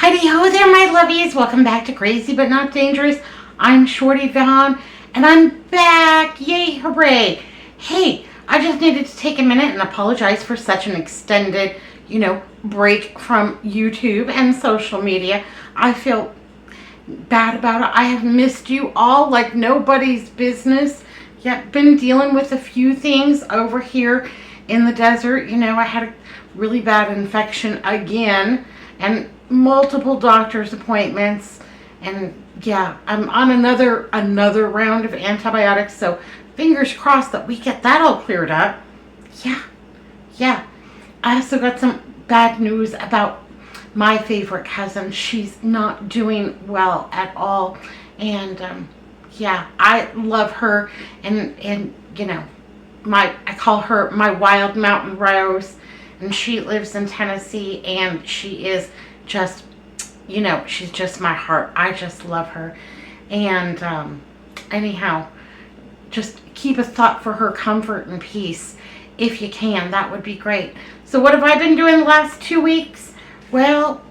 Heidi ho there, my lovies. Welcome back to Crazy But Not Dangerous. I'm Shorty Vaughn, and I'm back. Yay, hooray. Hey, I just needed to take a minute and apologize for such an extended, break from YouTube and social media. I feel bad about it. I have missed you all like nobody's business. Yet been dealing with a few things over here in the desert. I had a really bad infection again and multiple doctor's appointments, and yeah, I'm on another round of antibiotics, so fingers crossed that we get that all cleared up. Yeah. I also got some bad news about my favorite cousin. She's not doing well at all, and I love her, and I call her my wild mountain rose, and she lives in Tennessee, and she is just, she's just my heart. I just love her. And anyhow, just keep a thought for her comfort and peace if you can. That would be great. So what have I been doing the last 2 weeks? Well,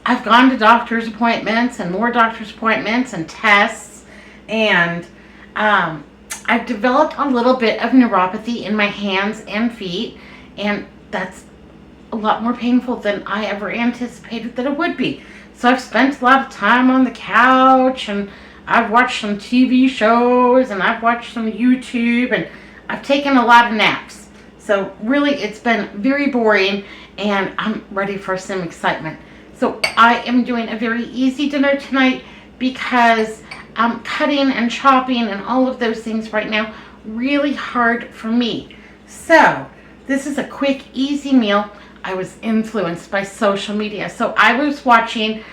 I've gone to doctor's appointments and more doctor's appointments and tests, and I've developed a little bit of neuropathy in my hands and feet, and that's a lot more painful than I ever anticipated that it would be. So I've spent a lot of time on the couch, and I've watched some TV shows, and I've watched some YouTube, and I've taken a lot of naps. So really, it's been very boring, and I'm ready for some excitement. So I am doing a very easy dinner tonight because I'm cutting and chopping and all of those things right now really hard for me. So this is a quick, easy meal. I was influenced by social media. So I was watching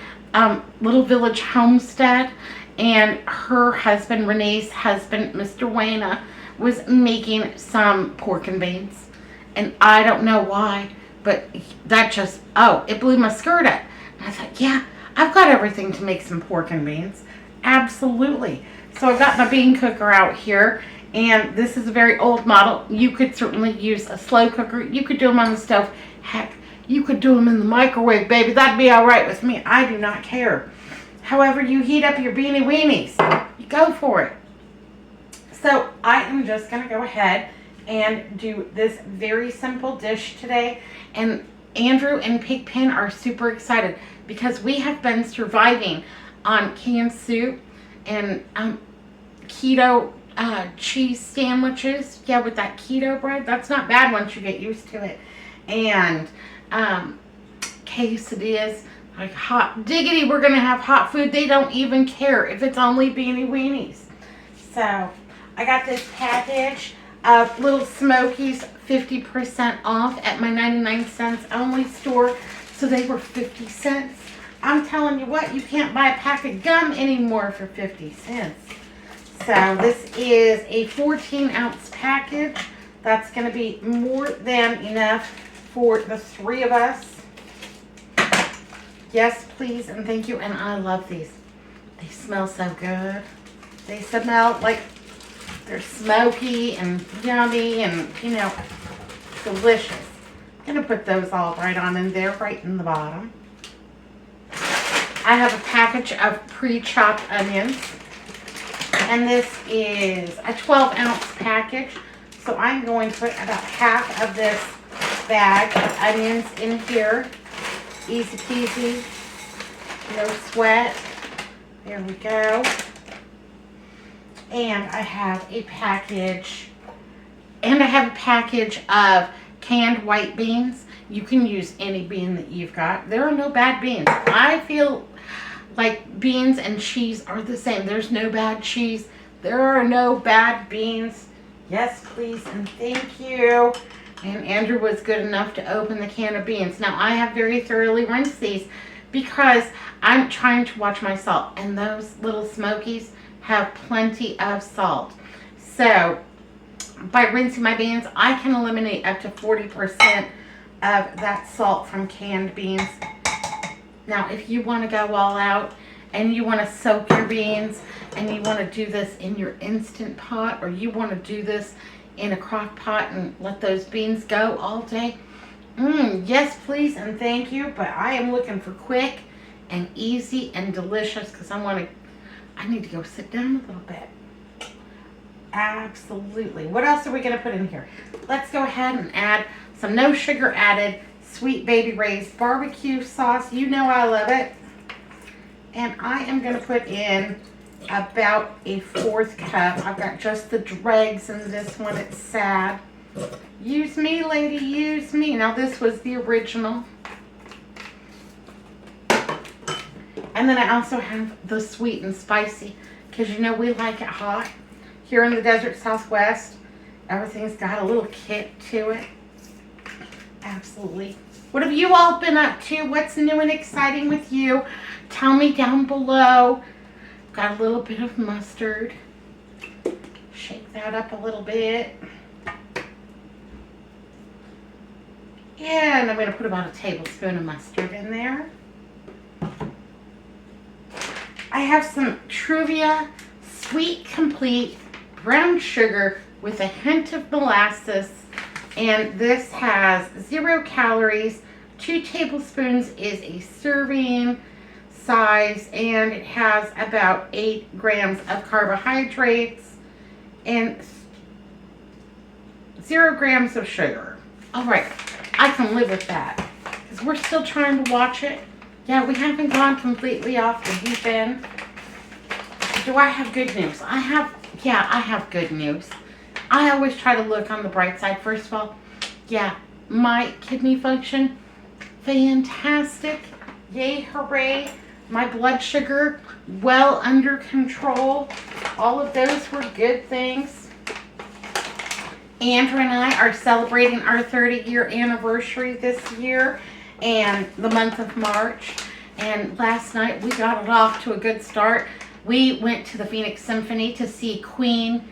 Little Village Homestead, and her husband, Renee's husband, Mr. Wayna, was making some pork and beans. And I don't know why, but that just, it blew my skirt up. And I thought, yeah, I've got everything to make some pork and beans. Absolutely. So I've got my bean cooker out here, and this is a very old model. You could certainly use a slow cooker. You could do them on the stove. Heck, you could do them in the microwave, baby. That'd be all right with me. I do not care. However you heat up your beanie weenies, you go for it. So I am just going to go ahead and do this very simple dish today. And Andrew and Pigpen are super excited because we have been surviving on canned soup and keto cheese sandwiches. Yeah, with that keto bread. That's not bad once you get used to it. And quesadillas, like hot diggity, we're gonna have hot food. They don't even care if it's only beanie weenies. So I got this package of Little Smokies 50% off at my 99 cents only store. So they were 50 cents. I'm telling you what, you can't buy a pack of gum anymore for 50 cents. So this is a 14-ounce package. That's going to be more than enough for the 3 of us. Yes, please, and thank you. And I love these. They smell so good. They smell like they're smoky and yummy and, delicious. I'm going to put those all right on in there, right in the bottom. I have a package of pre-chopped onions. And this is a 12-ounce package. So I'm going to put about half of this bag of onions in here. Easy peasy. No sweat. There we go. And I have a package. Of canned white beans. You can use any bean that you've got. There are no bad beans. I feel like beans and cheese are the same. There's no bad cheese. There are no bad beans. Yes, please, and thank you. And Andrew was good enough to open the can of beans. Now, I have very thoroughly rinsed these because I'm trying to watch my salt. And those Little Smokies have plenty of salt. So, by rinsing my beans, I can eliminate up to 40% of that salt from canned beans. Now, if you want to go all out and you want to soak your beans and you want to do this in your Instant Pot, or you want to do this in a crock pot and let those beans go all day, yes, please, and thank you. But I am looking for quick, and easy and delicious because I need to go sit down a little bit. Absolutely. What else are we going to put in here? Let's go ahead and add some no sugar added Sweet Baby Ray's barbecue sauce. You know I love it. And I am going to put in about a 1/4 cup. I've got just the dregs in this one. It's sad. Use me, lady, use me. Now this was the original. And then I also have the sweet and spicy because you know we like it hot. Here in the desert Southwest, everything's got a little kick to it. Absolutely. What have you all been up to? What's new and exciting with you? Tell me down below. Got a little bit of mustard. Shake that up a little bit. And I'm going to put about a tablespoon of mustard in there. I have some Truvia Sweet Complete brown sugar with a hint of molasses. And this has 0 calories. 2 tablespoons is a serving size, and it has about 8 grams of carbohydrates and 0 grams of sugar. All right, I can live with that because we're still trying to watch it. Yeah, we haven't gone completely off the deep end. Do I have good news? I have good news. I always try to look on the bright side. First of all, yeah, my kidney function, fantastic. Yay, hooray. My blood sugar, well under control. All of those were good things. Andrew and I are celebrating our 30-year anniversary this year and the month of March. And last night we got it off to a good start. We went to the Phoenix Symphony to see Queen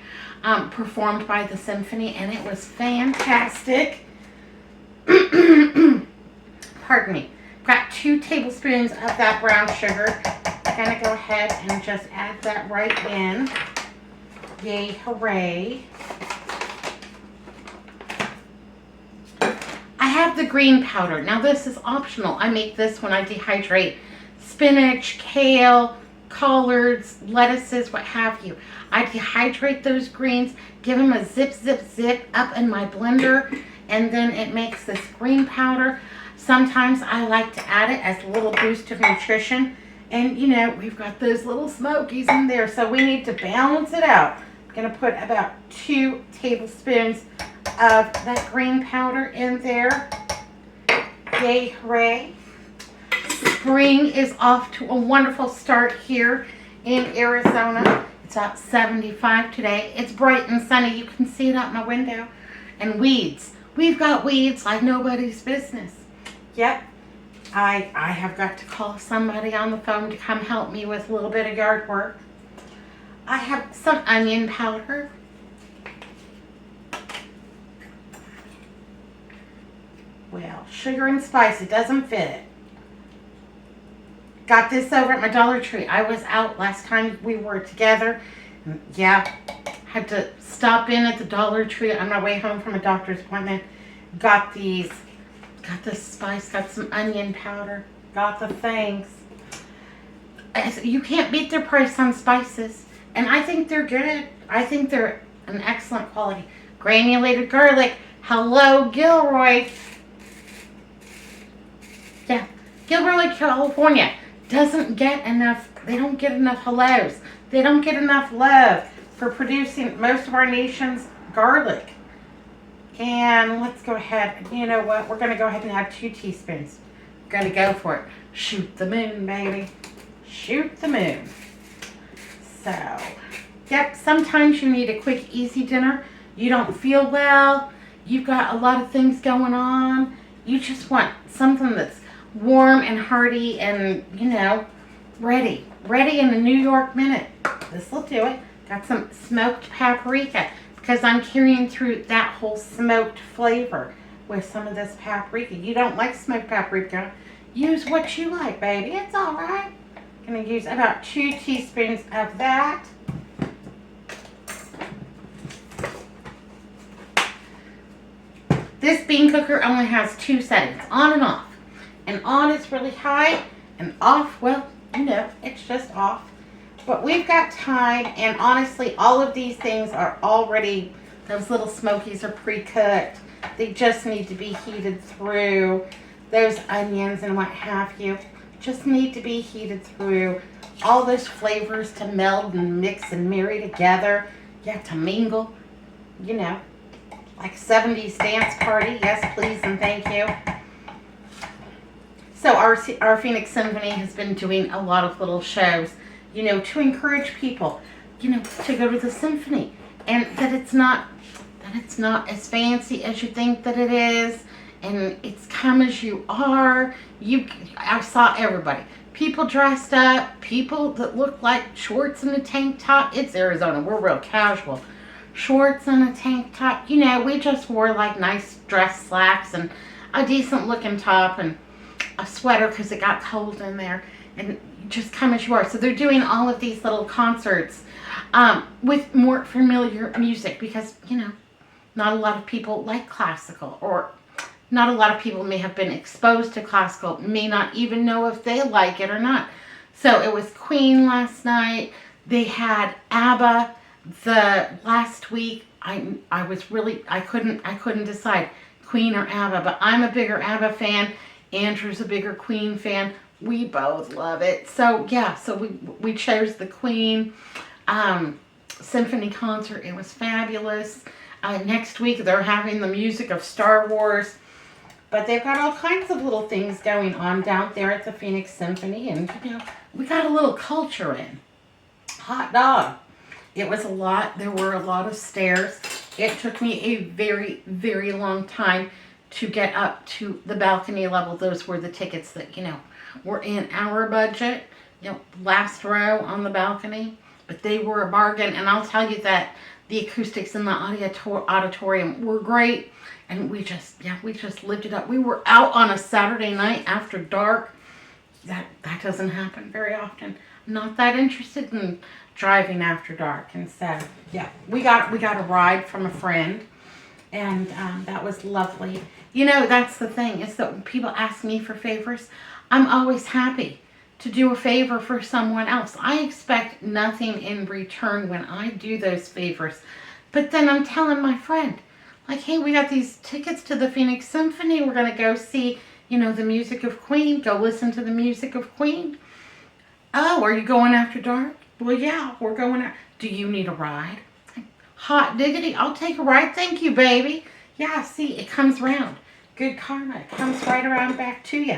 performed by the Symphony, and it was fantastic. Pardon me. Got 2 tablespoons of that brown sugar. I'm going to go ahead and just add that right in. Yay, hooray. I have the green powder. Now this is optional. I make this when I dehydrate spinach, kale, collards, lettuces, what have you. I dehydrate those greens, give them a zip, zip, zip up in my blender, and then it makes this green powder. Sometimes I like to add it as a little boost of nutrition. And you know, we've got those little smokies in there, so we need to balance it out. I'm going to put about 2 tablespoons of that green powder in there. Yay, hooray. Spring is off to a wonderful start here in Arizona. It's about 75 today. It's bright and sunny. You can see it out my window. And weeds. We've got weeds like nobody's business. Yep. I have got to call somebody on the phone to come help me with a little bit of yard work. I have some onion powder. Well, sugar and spice, it doesn't fit it. Got this over at my Dollar Tree. I was out last time we were together. Yeah, had to stop in at the Dollar Tree on my way home from a doctor's appointment. Got these. Got the spice, got some onion powder, got the things. You can't beat their price on spices. And I think they're good. I think they're an excellent quality. Granulated garlic. Hello, Gilroy. Yeah, Gilroy, California doesn't get enough, they don't get enough hellos. They don't get enough love for producing most of our nation's garlic. And let's go ahead. You know what? We're going to go ahead and add 2 teaspoons. We're going to go for it. Shoot the moon, baby. Shoot the moon. So, yep, sometimes you need a quick, easy dinner. You don't feel well. You've got a lot of things going on. You just want something that's warm and hearty and, you know, ready. Ready in a New York minute. This will do it. Got some smoked paprika, because I'm carrying through that whole smoked flavor with some of this paprika. You don't like smoked paprika, use what you like, baby. It's all right. I'm going to use about 2 teaspoons of that. This bean cooker only has 2 settings, on and off. And on is really high, And off, well, it's just off. But we've got time, and honestly, all of these things are already, those little smokies are pre-cooked. They just need to be heated through. Those onions and what have you just need to be heated through. All those flavors to meld and mix and marry together. Yeah, to mingle, like 70s dance party. Yes, please and thank you. So our Phoenix Symphony has been doing a lot of little shows, to encourage people, to go to the Symphony, and that it's not as fancy as you think that it is, and it's come as you are. I saw everybody. People dressed up, people that looked like shorts and a tank top. It's Arizona. We're real casual. Shorts and a tank top. We just wore like nice dress slacks and a decent looking top and a sweater because it got cold in there. And just come as you are. So they're doing all of these little concerts with more familiar music because, not a lot of people like classical, or not a lot of people may have been exposed to classical, may not even know if they like it or not. So it was Queen last night. They had ABBA the last week. I couldn't decide Queen or ABBA, but I'm a bigger ABBA fan. Andrew's a bigger Queen fan. We both love it. So yeah, so we chose the Queen Symphony concert. It was fabulous. Next week they're having the music of Star Wars. But they've got all kinds of little things going on down there at the Phoenix Symphony. And, we got a little culture in. Hot dog. It was a lot. There were a lot of stairs. It took me a very, very long time to get up to the balcony level. Those were the tickets that, were in our budget. Last row on the balcony. But they were a bargain. And I'll tell you that the acoustics in the auditorium were great. And we just lived it up. We were out on a Saturday night after dark. That doesn't happen very often. I'm not that interested in driving after dark. And so, yeah, we got a ride from a friend. And that was lovely. That's the thing, is that when people ask me for favors, I'm always happy to do a favor for someone else. I expect nothing in return when I do those favors. But then I'm telling my friend, like, hey, we got these tickets to the Phoenix Symphony. We're going to go see, the music of Queen. Go listen to the music of Queen. Oh, are you going after dark? Well, yeah, we're going out. Do you need a ride? Hot diggity, I'll take a ride. Thank you, baby. Yeah, see, it comes around. Good karma. It comes right around back to you.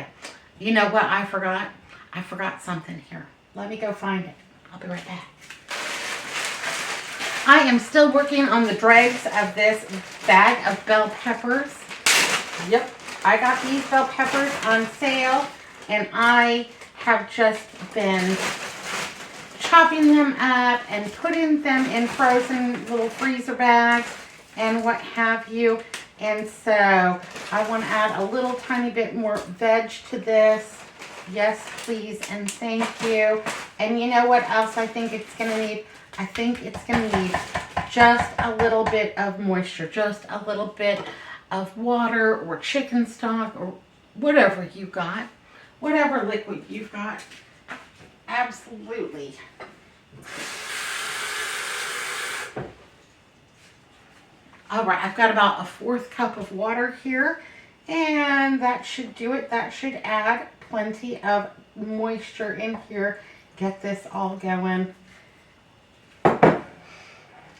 You know what I forgot? I forgot something here. Let me go find it. I'll be right back. I am still working on the dregs of this bag of bell peppers. Yep, I got these bell peppers on sale, and I have just been chopping them up and putting them in frozen little freezer bags and what have you. And so I want to add a little tiny bit more veg to this. Yes, please, and thank you. And you know what else I think it's going to need? I think it's going to need just a little bit of moisture, just a little bit of water or chicken stock or whatever you got, whatever liquid you've got. Absolutely. All right, I've got about a 1/4 cup of water here, and that should do it. That should add plenty of moisture in here. Get this all going.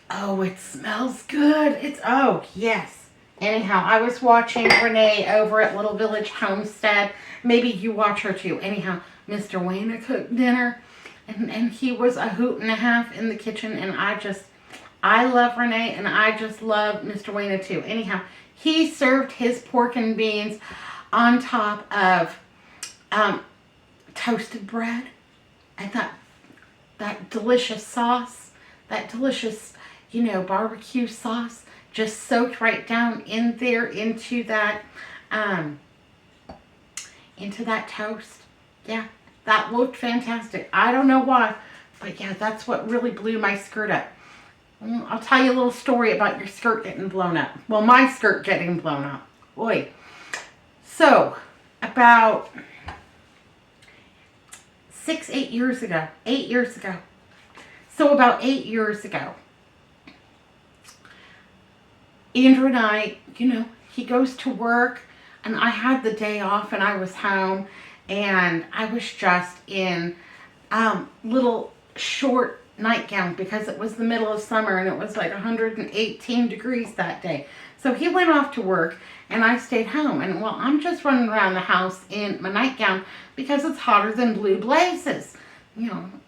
Oh, it smells good. Oh, yes. Anyhow, I was watching Renee over at Little Village Homestead. Maybe you watch her too. Anyhow, Mr. Wayne cooked dinner, and he was a hoot and a half in the kitchen, and I love Renee, and I just love Mr. Wayne too. Anyhow, he served his pork and beans on top of toasted bread, and that delicious sauce, that delicious, barbecue sauce, just soaked right down in there into that toast. Yeah, that looked fantastic. I don't know why, but yeah, that's what really blew my skirt up. I'll tell you a little story about your skirt getting blown up. Well, my skirt getting blown up. Boy. So, about 8 years ago. 8 years ago. So about 8 years ago, Andrew and I, he goes to work, and I had the day off, and I was home, and I was just in little short nightgown because it was the middle of summer, and it was like 118 degrees that day. So he went off to work, and I stayed home. And well, I'm just running around the house in my nightgown because it's hotter than blue blazes. I'm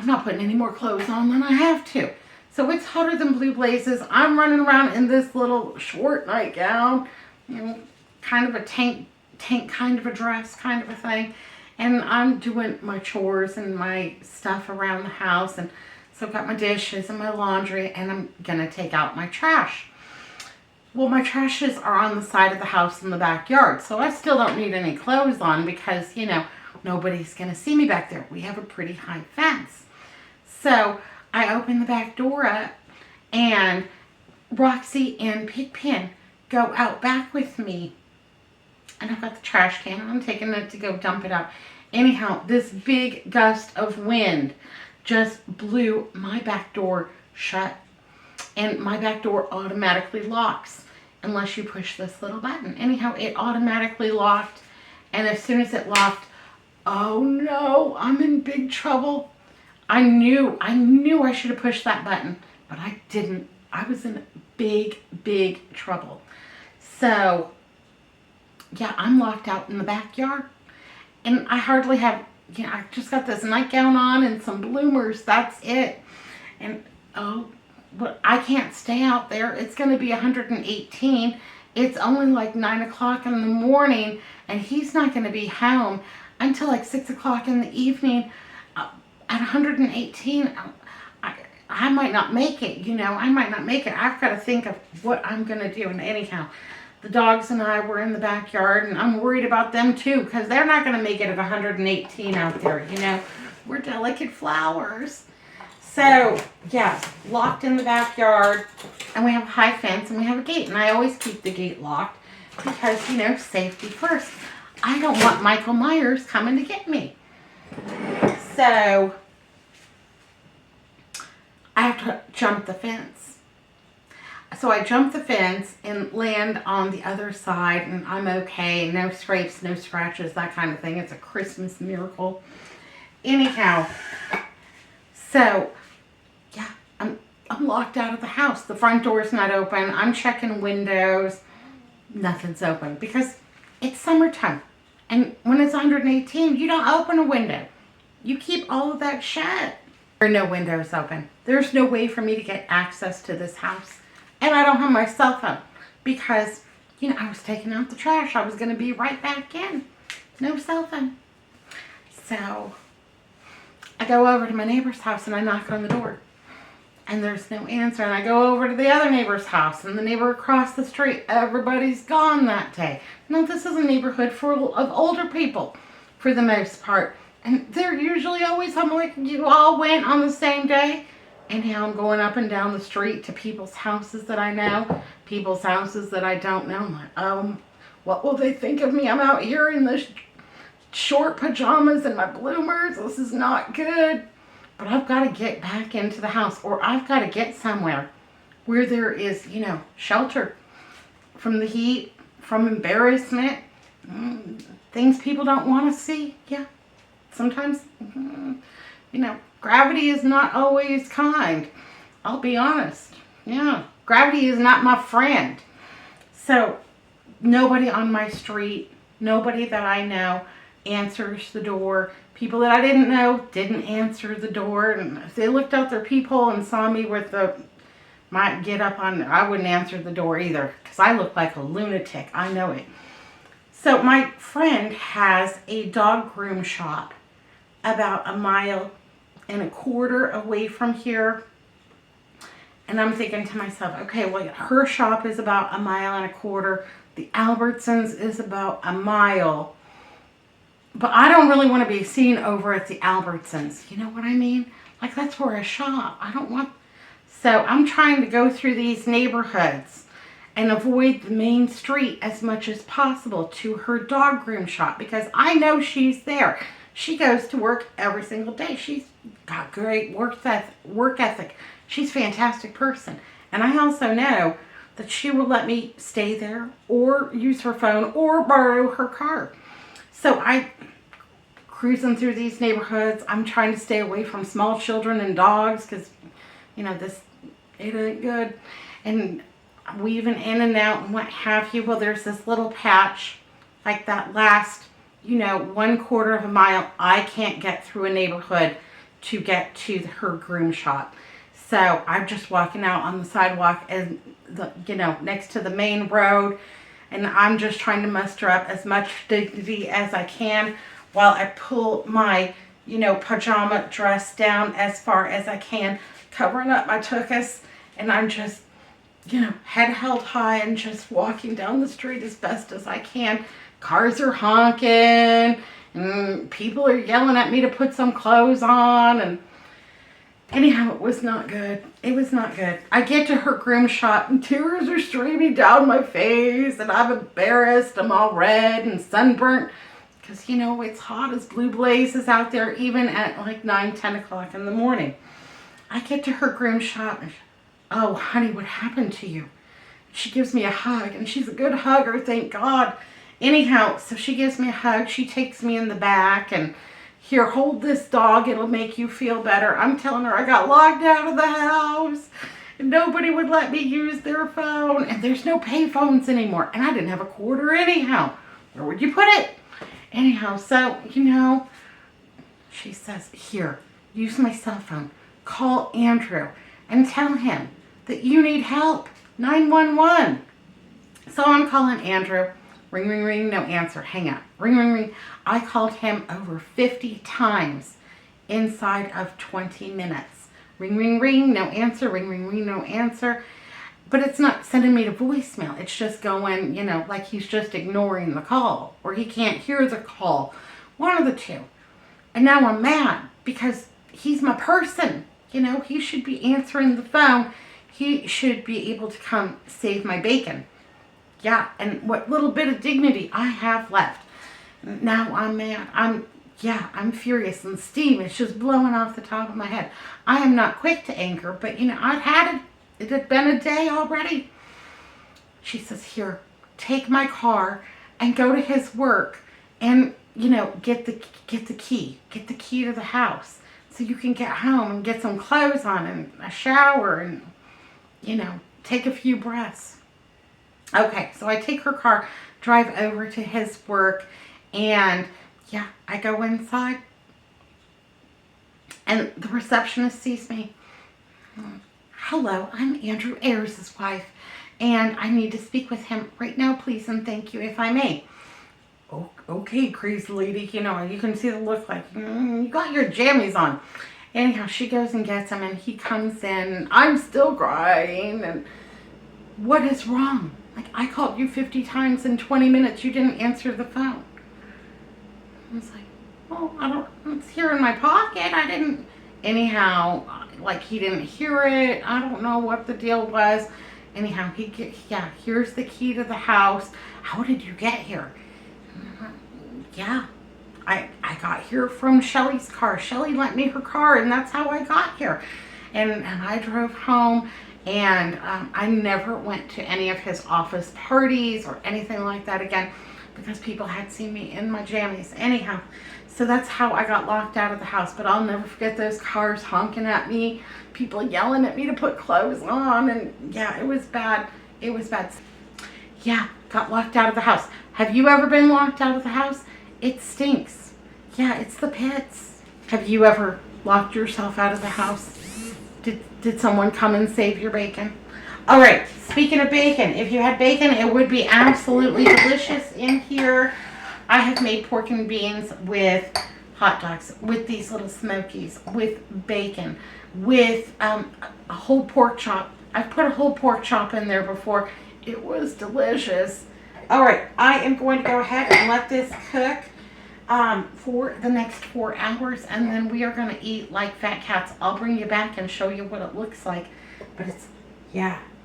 not putting any more clothes on than I have to. So it's hotter than blue blazes. I'm running around in this little short nightgown, kind of a tank kind of a dress kind of a thing. And I'm doing my chores and my stuff around the house. And so I've got my dishes and my laundry, and I'm going to take out my trash. Well, my trashes are on the side of the house in the backyard. So I still don't need any clothes on because, nobody's going to see me back there. We have a pretty high fence. So I open the back door up, and Roxy and Pigpen go out back with me. And I've got the trash can, and I'm taking it to go dump it out. Anyhow, this big gust of wind just blew my back door shut. And my back door automatically locks unless you push this little button. Anyhow, it automatically locked. And as soon as it locked, oh no, I'm in big trouble. I knew I should have pushed that button, but I didn't. I was in big trouble. So, yeah, I'm locked out in the backyard. And I hardly have, I just got this nightgown on and some bloomers. That's it. And, but I can't stay out there. It's going to be 118. It's only like 9 o'clock in the morning, and he's not going to be home until like 6 o'clock in the evening. At 118, I might not make it, I might not make it. I've got to think of what I'm going to do. And anyhow, the dogs and I were in the backyard, and I'm worried about them too because they're not going to make it at 118 out there, We're delicate flowers. So, yes, locked in the backyard, and we have a high fence, and we have a gate, and I always keep the gate locked because, safety first. I don't want Michael Myers coming to get me. So, I have to jump the fence. So I jump the fence and land on the other side, and I'm okay. No scrapes, no scratches, that kind of thing. It's a Christmas miracle. Anyhow, so, yeah, I'm locked out of the house. The front door's not open. I'm checking windows. Nothing's open because it's summertime. And when it's 118, you don't open a window. You keep all of that shut. There are no windows open. There's no way for me to get access to this house. And I don't have my cell phone because, I was taking out the trash. I was going to be right back in. No cell phone. So I go over to my neighbor's house and I knock on the door. And there's no answer. And I go over to the other neighbor's house, and the neighbor across the street, everybody's gone that day. Now, this is a neighborhood of older people for the most part. And they're usually always home. Like, you all went on the same day. And now I'm going up and down the street to people's houses that I know, people's houses that I don't know. I'm like, what will they think of me? I'm out here in the short pajamas and my bloomers. This is not good. But I've got to get back into the house, or I've got to get somewhere where there is, shelter from the heat, from embarrassment, things people don't want to see. Yeah, sometimes, gravity is not always kind. I'll be honest. Yeah, gravity is not my friend. So nobody on my street, nobody that I know answers the door. People that I didn't know didn't answer the door. And if they looked out their peephole and saw me with my get up on, I wouldn't answer the door either because I look like a lunatic. I know it. So my friend has a dog groom shop about 1.25 miles away from here. And I'm thinking to myself, okay, well, her shop is about 1.25 miles. The Albertsons is about 1 mile. But I don't really want to be seen over at the Albertsons. You know what I mean? Like, that's where I shop. I don't want... So I'm trying to go through these neighborhoods and avoid the main street as much as possible to her dog groom shop because I know she's there. She goes to work every single day. She's got great work ethic. She's a fantastic person. And I also know that she will let me stay there or use her phone or borrow her car. So I cruising through these neighborhoods. I'm trying to stay away from small children and dogs because, it ain't good. And weaving in and out and what have you. Well, there's this little patch, like that last, 1/4 of a mile. I can't get through a neighborhood to get to her groom shop. So I'm just walking out on the sidewalk and next to the main road, and I'm just trying to muster up as much dignity as I can while I pull my, pajama dress down as far as I can, covering up my tuchus, and I'm just, head held high and just walking down the street as best as I can. Cars are honking, and people are yelling at me to put some clothes on, and anyhow, it was not good. It was not good. I get to her groom shop and tears are streaming down my face and I'm embarrassed. I'm all red and sunburnt because, it's hot as blue blazes out there even at like 9, 10 o'clock in the morning. I get to her groom shop and, oh, honey, what happened to you? She gives me a hug and she's a good hugger, thank God. Anyhow, so she gives me a hug. She takes me in the back and, here, hold this dog. It'll make you feel better. I'm telling her I got locked out of the house and nobody would let me use their phone. And there's no pay phones anymore. And I didn't have a quarter anyhow. Where would you put it? Anyhow, so, she says, here, use my cell phone. Call Andrew and tell him that you need help. 911. So I'm calling Andrew. Ring, ring, ring, no answer. Hang up. Ring, ring, ring. I called him over 50 times inside of 20 minutes. Ring, ring, ring, no answer. Ring, ring, ring, no answer. But it's not sending me to voicemail. It's just going, like he's just ignoring the call. Or he can't hear the call. One of the two. And now I'm mad because he's my person. He should be answering the phone. He should be able to come save my bacon. Yeah, and what little bit of dignity I have left. Now I'm mad. I'm furious, and steam is just blowing off the top of my head. I am not quick to anger, but I'd had it. It had been a day already. She says, here, take my car and go to his work and, get the key. Get the key to the house so you can get home and get some clothes on and a shower and, take a few breaths. Okay, so I take her car, drive over to his work, and I go inside. And the receptionist sees me. Hello, I'm Andrew Ayers' wife, and I need to speak with him right now, please, and thank you, if I may. Oh, okay, crazy lady, you can see the look like, you got your jammies on. Anyhow, she goes and gets him, and he comes in. I'm still crying, and what is wrong? Like, I called you 50 times in 20 minutes. You didn't answer the phone. I was like, well, it's here in my pocket. I didn't, anyhow, like he didn't hear it. I don't know what the deal was. Anyhow, here's the key to the house. How did you get here? I got here from Shelly's car. Shelly lent me her car, and that's how I got here. And I drove home. And I never went to any of his office parties or anything like that again because people had seen me in my jammies. Anyhow, so that's how I got locked out of the house. But I'll never forget those cars honking at me, people yelling at me to put clothes on. And it was bad. It was bad. Got locked out of the house. Have you ever been locked out of the house? It stinks. It's the pits. Have you ever locked yourself out of the house? Did someone come and save your bacon? All right, speaking of bacon, if you had bacon, it would be absolutely delicious in here. I have made pork and beans with hot dogs, with these little smokies, with bacon, with a whole pork chop. I've put a whole pork chop in there before. It was delicious. All right, I am going to go ahead and let this cook for the next 4 hours, and then we are going to eat like fat cats. I'll bring you back and show you what it looks like. But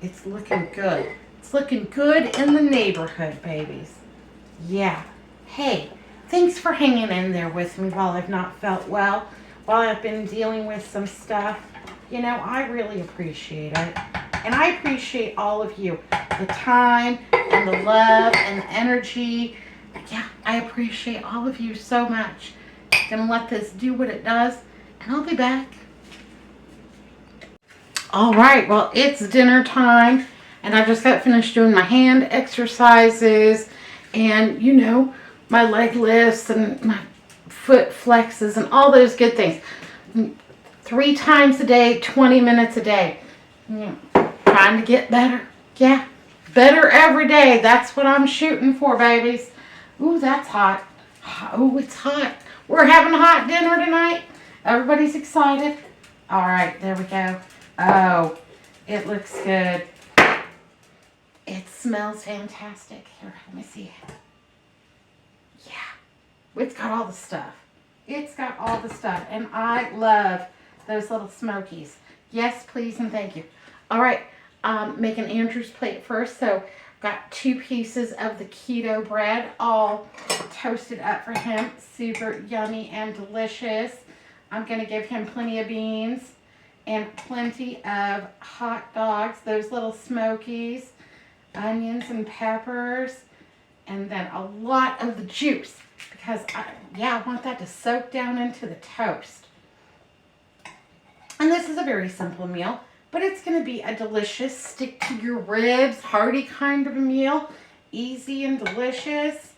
it's looking good. It's looking good in the neighborhood, babies. Hey, Thanks for hanging in there with me while I've not felt well, while I've been dealing with some stuff. You know, I really appreciate it. And I appreciate all of you. The time and the love and the energy. Yeah, I appreciate all of you so much. Gonna let this do what it does, and I'll be back. All right, well, it's dinner time, and I just got finished doing my hand exercises and, you know, my leg lifts and my foot flexes and all those good things. 3 times a day, 20 minutes a day. Yeah, trying to get better. Yeah, better every day. That's what I'm shooting for, babies. Ooh, that's hot. Oh, it's hot. We're having a hot dinner tonight. Everybody's excited. All right, there we go. Oh, it looks good. It smells fantastic. Here, let me see. Yeah, it's got all the stuff. It's got all the stuff, and I love those little smokies. Yes, please, and thank you. All right, making Andrew's plate first. So, got 2 pieces of the keto bread, all toasted up for him. Super yummy and delicious. I'm going to give him plenty of beans and plenty of hot dogs, those little smokies, onions and peppers, and then a lot of the juice because, I want that to soak down into the toast. And this is a very simple meal, but it's going to be a delicious, stick to your ribs, hearty kind of a meal. Easy and delicious.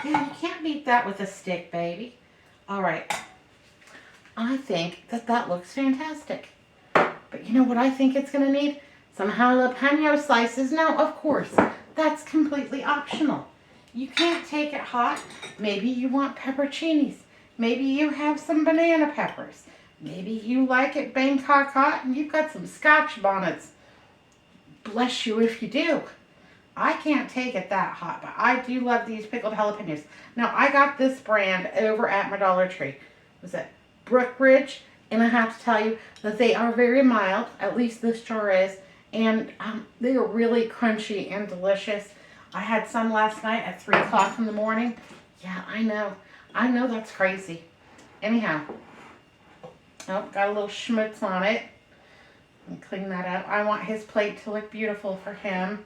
Yeah, you can't beat that with a stick, baby. All right. I think that looks fantastic. But you know what I think it's going to need? Some jalapeno slices. Now, of course, that's completely optional. You can't take it hot. Maybe you want pepperoncinis. Maybe you have some banana peppers. Maybe you like it Bangkok hot and you've got some Scotch bonnets. Bless you if you do. I can't take it that hot, but I do love these pickled jalapenos. Now, I got this brand over at my Dollar Tree. Was it Brookridge? And I have to tell you that they are very mild. At least this jar is. And they are really crunchy and delicious. I had some last night at 3 o'clock in the morning. Yeah, I know. I know that's crazy. Anyhow. Oh, got a little schmutz on it. Let me clean that up. I want his plate to look beautiful for him.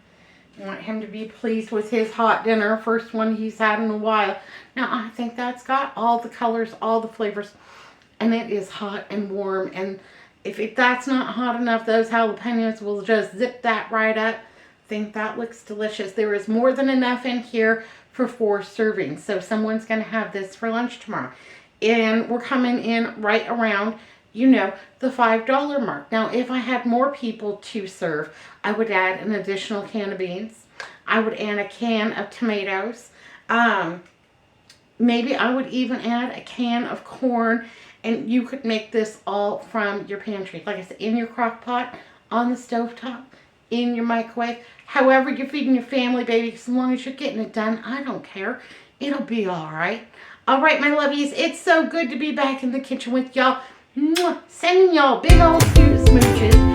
I want him to be pleased with his hot dinner. First one he's had in a while. Now, I think that's got all the colors, all the flavors. And it is hot and warm. And if that's not hot enough, those jalapenos will just zip that right up. I think that looks delicious. There is more than enough in here for 4 servings. So someone's going to have this for lunch tomorrow. And we're coming in right around, you know, the $5 mark. Now, if I had more people to serve, I would add an additional can of beans. I would add a can of tomatoes. Maybe I would even add a can of corn. And you could make this all from your pantry. Like I said, in your crock pot, on the stovetop, in your microwave. However you're feeding your family, baby, as long as you're getting it done, I don't care. It'll be all right. All right, my lovies, it's so good to be back in the kitchen with y'all. Sending y'all big old cute smooches.